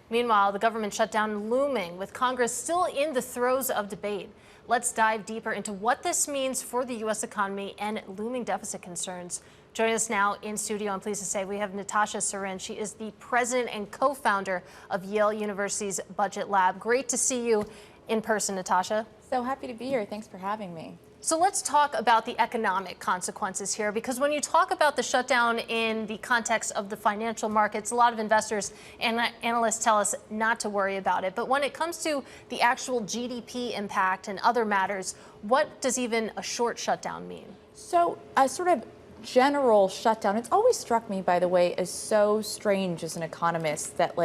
Meanwhile, the government shutdown looming, with Congress still in the throes of debate. Let's dive deeper into what this means for the U.S. economy and looming deficit concerns. Joining us now in studio, I'm pleased to say we have Natasha Sarin. She is the president and co-founder of Yale University's Budget Lab. Great to see you in person, Natasha. So happy to be here. Thanks for having me. So let's talk about the economic consequences here, because when you talk about the shutdown in the context of the financial markets, a lot of investors and analysts tell us not to worry about it. But when it comes to the actual GDP impact and other matters, what does even a short shutdown mean? So a sort of general shutdown, it's always struck me, by the way, as so strange as an economist that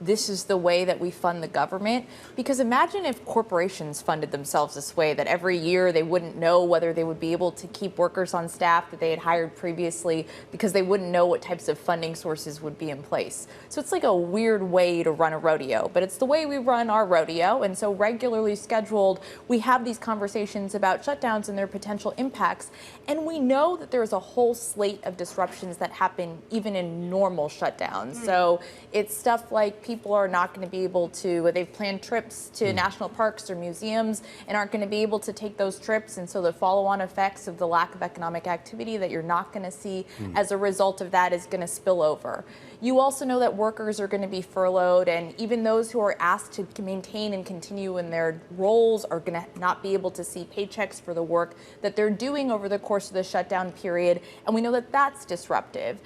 this is the way that we fund the government. Because imagine if corporations funded themselves this way, that every year they wouldn't know whether they would be able to keep workers on staff that they had hired previously because they wouldn't know what types of funding sources would be in place. So it's like a weird way to run a rodeo, but it's the way we run our rodeo. And so regularly scheduled, we have these conversations about shutdowns and their potential impacts. And we know that there's a whole slate of disruptions that happen even in normal shutdowns. So it's stuff like people are not going to be able to, they've planned trips to national parks or museums and aren't going to be able to take those trips. And so the follow-on effects of the lack of economic activity that you're not going to see as a result of that is going to spill over. You also know that workers are going to be furloughed, and even those who are asked to maintain and continue in their roles are going to not be able to see paychecks for the work that they're doing over the course of the shutdown period. And we know that that's disruptive.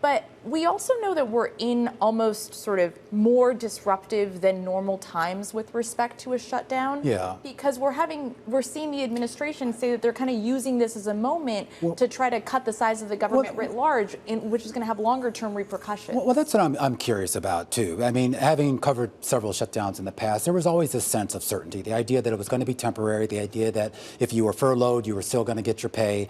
But we also know that we're in almost sort of more disruptive than normal times with respect to a shutdown. Yeah. Because we're seeing the administration say that they're kind of using this as a moment to try to cut the size of the government writ large, which is going to have longer term repercussions. Well, that's what I'm curious about too. I mean, having covered several shutdowns in the past, there was always this sense of certainty. The idea that it was going to be temporary, the idea that if you were furloughed, you were still going to get your pay.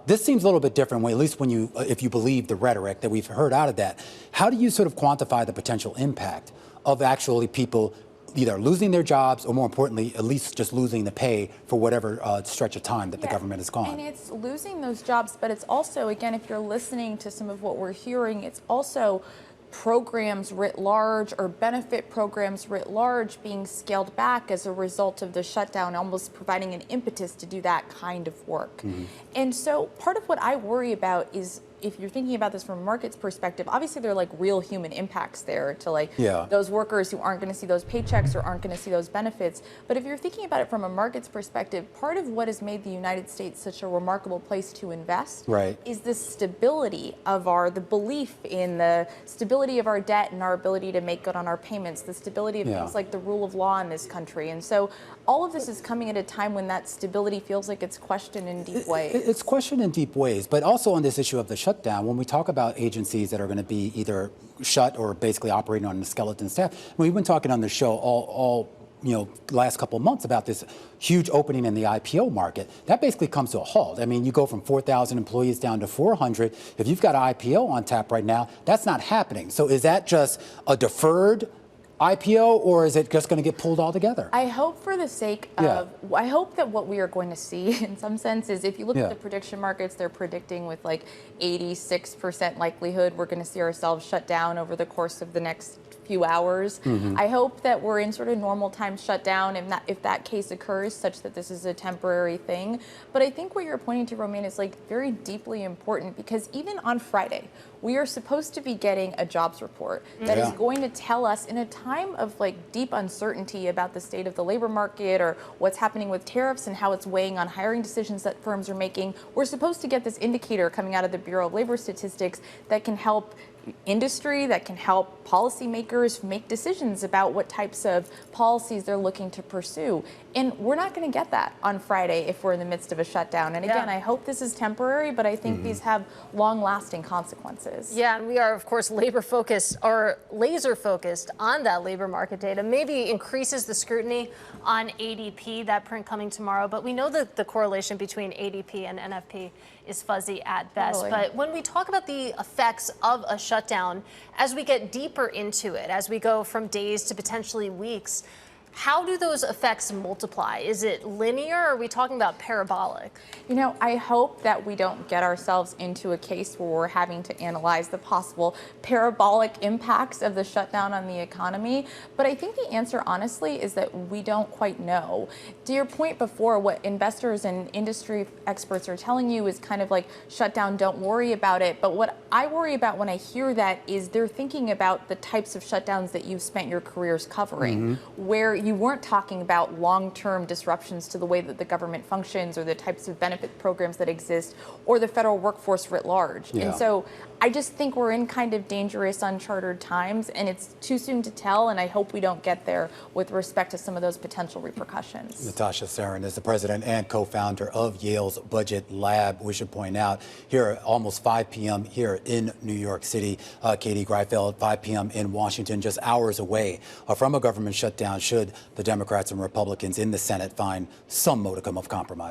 This seems a little bit different, at least if you believe the rhetoric that we've heard out of that. How do you sort of quantify the potential impact of actually people either losing their jobs or, more importantly, at least just losing the pay for whatever stretch of time that the government is gone? And it's losing those jobs, but it's also, again, if you're listening to some of what we're hearing, it's also programs writ large or benefit programs writ large being scaled back as a result of the shutdown, almost providing an impetus to do that kind of work. And so part of what I worry about is, if you're thinking about this from a market's perspective, obviously there are real human impacts there to those workers who aren't going to see those paychecks or aren't going to see those benefits. But if you're thinking about it from a market's perspective, part of what has made the United States such a remarkable place to invest is the stability of the belief in the stability of our debt and our ability to make good on our payments, the stability of things like the rule of law in this country. And so all of this is coming at a time when that stability feels like it's questioned in deep ways. It's questioned in deep ways, but also on this issue of the shutdown, when we talk about agencies that are going to be either shut or basically operating on a skeleton staff, we've been talking on the show all last couple of months about this huge opening in the IPO market. That basically comes to a halt. I mean, you go from 4,000 employees down to 400. If you've got an IPO on tap right now, that's not happening. So is that just a deferred IPO, or is it just going to get pulled all together? I hope for the sake of, I hope that what we are going to see in some sense is, if you look at the prediction markets, they're predicting with 86% likelihood we're going to see ourselves shut down over the course of the next few hours. I hope that we're in sort of normal time shutdown, and if that case occurs, such that this is a temporary thing. But I think what you're pointing to, Romaine, is very deeply important, because even on Friday, we are supposed to be getting a jobs report that is going to tell us, in a time of deep uncertainty about the state of the labor market or what's happening with tariffs and how it's weighing on hiring decisions that firms are making, we're supposed to get this indicator coming out of the Bureau of Labor Statistics that can help industry, that can help policymakers make decisions about what types of policies they're looking to pursue. And we're not going to get that on Friday if we're in the midst of a shutdown. And again, I hope this is temporary, but I think these have long-lasting consequences. Yeah, and we are, of course, labor-focused or laser-focused on that labor market data. Maybe increases the scrutiny on ADP, that print coming tomorrow. But we know that the correlation between ADP and NFP is fuzzy at best. But when we talk about the effects of a shutdown, as we get deeper into it, as we go from days to potentially weeks, How do those effects multiply? Is it linear, or are we talking about parabolic? You know, I hope that we don't get ourselves into a case where we're having to analyze the possible parabolic impacts of the shutdown on the economy. But I think the answer, honestly, is that we don't quite know. To your point before, what investors and industry experts are telling you is kind of like, shutdown, don't worry about it. But what I worry about when I hear that is they're thinking about the types of shutdowns that you've spent your careers covering, where you weren't talking about long-term disruptions to the way that the government functions or the types of benefit programs that exist or the federal workforce writ large. Yeah. And so I just think we're in kind of dangerous, uncharted times, and it's too soon to tell, and I hope we don't get there with respect to some of those potential repercussions. Natasha Sarin is the president and co-founder of Yale's Budget Lab. We should point out here at almost 5 p.m. here in New York City. Katie Greifeld, 5 p.m. in Washington, just hours away from a government shutdown should the Democrats and Republicans in the Senate find some modicum of compromise.